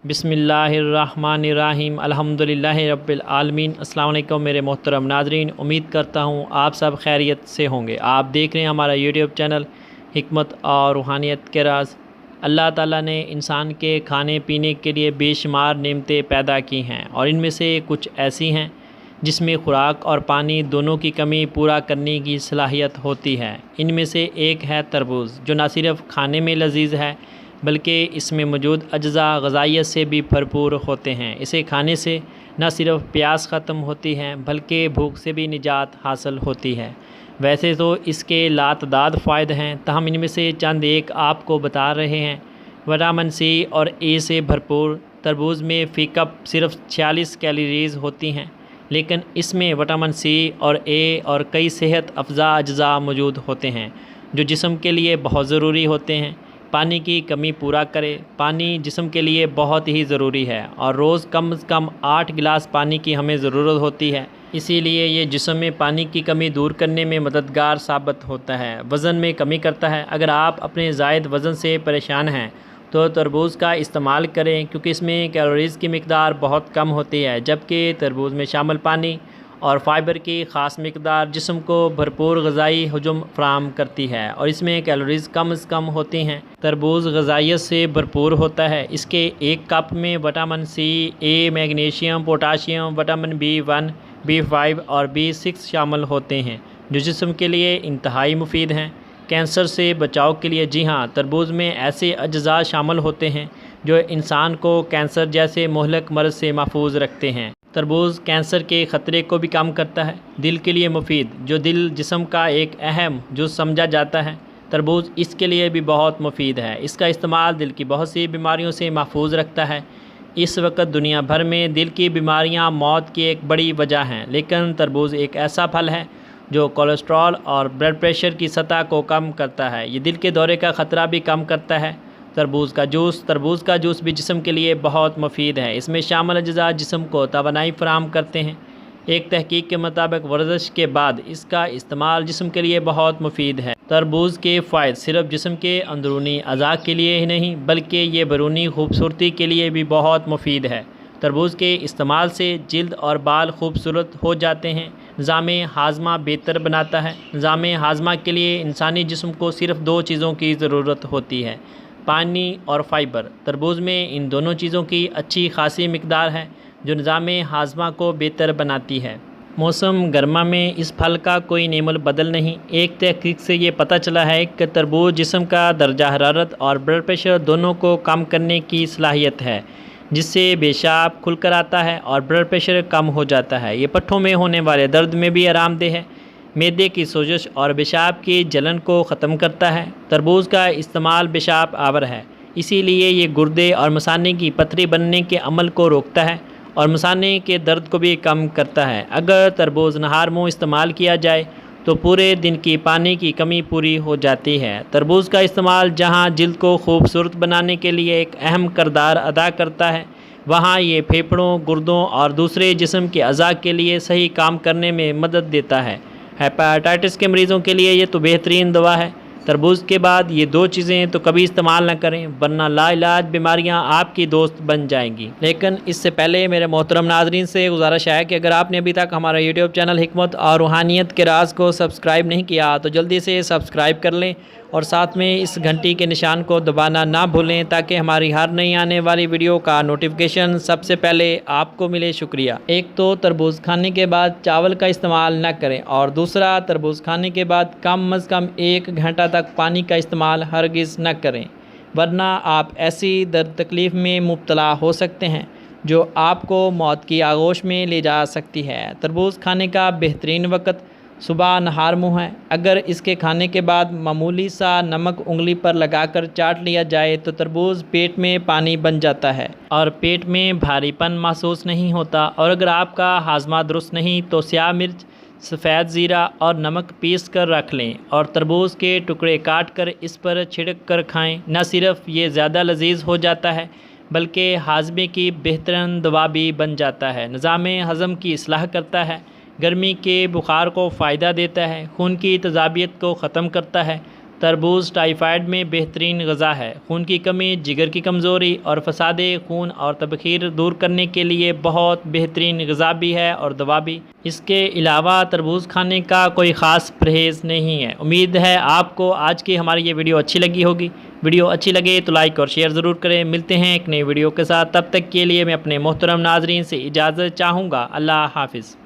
बिस्मिल्लाहिर्रहमानिर्रहीम अल्हम्दुलिल्लाहि रब्बिल आलमीन। अस्सलाम वालेकुम मेरे मोहतरम नाज़रीन, उम्मीद करता हूँ आप सब खैरियत से होंगे। आप देख रहे हैं हमारा यूट्यूब चैनल हिकमत और रूहानियत के राज। अल्लाह ताला ने इंसान के खाने पीने के लिए बेशुमार नेमतें पैदा की हैं और इनमें से कुछ ऐसी हैं जिसमें खुराक और पानी दोनों की कमी पूरा करने की सलाहियत होती है। इनमें से एक है तरबूज, जो न सिर्फ़ खाने में लजीज है बल्कि इसमें मौजूद अज्जा ग़ज़ाइयत से भी भरपूर होते हैं। इसे खाने से न सिर्फ प्यास ख़त्म होती है बल्कि भूख से भी निजात हासिल होती है। वैसे तो इसके लातदाद फ़ायदे हैं, तहम इनमें से चंद एक आपको बता रहे हैं। विटामिन सी और ए से भरपूर तरबूज में फ़ी कप सिर्फ 46 कैलोरीज़ होती हैं, लेकिन इसमें विटामिन सी और ए और कई सेहत अफ़ज़ा अज्जा मौजूद होते हैं जो जिस्म के लिए बहुत ज़रूरी होते हैं। पानी की कमी पूरा करे। पानी जिस्म के लिए बहुत ही ज़रूरी है और रोज़ कम से कम 8 गिलास पानी की हमें ज़रूरत होती है। इसीलिए ये जिस्म में पानी की कमी दूर करने में मददगार साबित होता है। वज़न में कमी करता है। अगर आप अपने ज़ायद वज़न से परेशान हैं तो तरबूज का इस्तेमाल करें, क्योंकि इसमें कैलोरीज़ की मिकदार बहुत कम होती है, जबकि तरबूज में शामिल पानी और फ़ाइबर की ख़ास मिकदार जिस्म को भरपूर ग़ज़ाई हजम फ़राहम करती है और इसमें कैलोरीज़ कम से कम होती हैं। तरबूज ग़ज़ाइयत से भरपूर होता है। इसके एक कप में vitamin C, A, magnesium, potassium, vitamin B1, B5 और B6 शामिल होते हैं जो जिस्म के लिए इंतहाई मुफीद हैं। कैंसर से बचाव के लिए जी हाँ, तरबूज में ऐसे अज्जा शामिल होते हैं जो इंसान को कैंसर जैसे मुहलक मर्ज़ से महफूज रखते हैं। तरबूज कैंसर के ख़तरे को भी कम करता है। दिल के लिए मुफीद, जो दिल जिस्म का एक अहम जुज़ समझा जाता है, तरबूज इसके लिए भी बहुत मुफीद है। इसका इस्तेमाल दिल की बहुत सी बीमारियों से महफूज रखता है। इस वक्त दुनिया भर में दिल की बीमारियां मौत की एक बड़ी वजह हैं, लेकिन तरबूज एक ऐसा फल है जो कोलेस्ट्रॉल और ब्लड प्रेशर की सतह को कम करता है। ये दिल के दौरे का ख़तरा भी कम करता है। तरबूज का जूस भी जिस्म के लिए बहुत मुफीद है। इसमें शामिल अज्जा जिस्म को तवानाई फराहम करते हैं। एक तहकीक के मुताबिक वर्जिश के बाद इसका इस्तेमाल जिस्म के लिए बहुत मुफीद है। तरबूज के फ़ायदे सिर्फ जिस्म के अंदरूनी अज़ा के लिए ही नहीं बल्कि ये बैरूनी खूबसूरती के लिए भी बहुत मुफीद है। तरबूज के इस्तेमाल से जिल्द और बाल खूबसूरत हो जाते हैं। निज़ाम हाज़मा बेहतर बनाता है। निज़ाम हाज़मा के लिए इंसानी जिस्म को सिर्फ 2 चीज़ों की ज़रूरत होती है, पानी और फ़ाइबर। तरबूज में इन दोनों चीज़ों की अच्छी खासी मिकदार है जो निज़ाम हाज़मा को बेहतर बनाती है। मौसम गर्मा में इस फल का कोई नेमुल बदल नहीं। एक तहकीक से ये पता चला है कि तरबूज जिस्म का दर्जा हरारत और ब्लड प्रेशर दोनों को कम करने की सलाहियत है, जिससे पेशाब खुलकर आता है और ब्लड प्रेशर कम हो जाता है। ये पट्ठों में होने वाले दर्द में भी आरामदेह है। मैदे की सोजश और पेशाब की जलन को ख़त्म करता है। तरबूज का इस्तेमाल पेशाब आवर है, इसीलिए ये गुर्दे और मसाने की पथरी बनने के अमल को रोकता है और मसाने के दर्द को भी कम करता है। अगर तरबूज नहार मुँह इस्तेमाल किया जाए तो पूरे दिन की पानी की कमी पूरी हो जाती है। तरबूज का इस्तेमाल जहाँ जिल्द को खूबसूरत बनाने के लिए एक अहम किरदार अदा करता है, वहाँ ये फेफड़ों, गुर्दों और दूसरे जिस्म के अज़ा के लिए सही काम करने में मदद देता है। हेपेटाइटिस के मरीज़ों के लिए ये तो बेहतरीन दवा है। तरबूज के बाद ये 2 चीज़ें तो कभी इस्तेमाल न करें, वरना लाइलाज बीमारियां आपकी दोस्त बन जाएंगी। लेकिन इससे पहले मेरे मोहतरम नाज़रीन से गुजारिश है कि अगर आपने अभी तक हमारा यूट्यूब चैनल हिकमत और रूहानियत के राज को सब्सक्राइब नहीं किया तो जल्दी से सब्सक्राइब कर लें और साथ में इस घंटी के निशान को दबाना ना भूलें, ताकि हमारी हर नई आने वाली वीडियो का नोटिफिकेशन सबसे पहले आपको मिले। शुक्रिया। एक तो तरबूज खाने के बाद चावल का इस्तेमाल न करें और दूसरा, तरबूज खाने के बाद कम अज़ कम 1 घंटा तक पानी का इस्तेमाल हरगिज़ न करें, वरना आप ऐसी दर्द तकलीफ़ में मुब्तला हो सकते हैं जो आपको मौत की आगोश में ले जा सकती है। तरबूज खाने का बेहतरीन वक्त सुबह नहार मुँह है। अगर इसके खाने के बाद मामूली सा नमक उंगली पर लगाकर चाट लिया जाए तो तरबूज पेट में पानी बन जाता है और पेट में भारीपन महसूस नहीं होता। और अगर आपका हाजमा दुरुस्त नहीं तो स्याह मिर्च, सफ़ेद ज़ीरा और नमक पीस कर रख लें और तरबूज के टुकड़े काट कर इस पर छिड़क कर खाएं। न सिर्फ ये ज़्यादा लजीज हो जाता है बल्कि हाजमे की बेहतरीन दवा भी बन जाता है। निज़ाम हज़म की इस्लाह करता है, गर्मी के बुखार को फ़ायदा देता है, खून की तेज़ाबियत को ख़त्म करता है, तरबूज टाइफाइड में बेहतरीन ग़िज़ा है। खून की कमी, जिगर की कमज़ोरी और फसाद खून और तबखीर दूर करने के लिए बहुत बेहतरीन ग़िज़ा भी है और दवा भी। इसके अलावा तरबूज खाने का कोई ख़ास परहेज़ नहीं है। उम्मीद है आपको आज की हमारी ये वीडियो अच्छी लगी होगी। वीडियो अच्छी लगे तो लाइक और शेयर ज़रूर करें। मिलते हैं एक नई वीडियो के साथ, तब तक के लिए मैं अपने मोहतरम नाज़रीन से इजाज़त चाहूँगा। अल्लाह हाफ़िज़।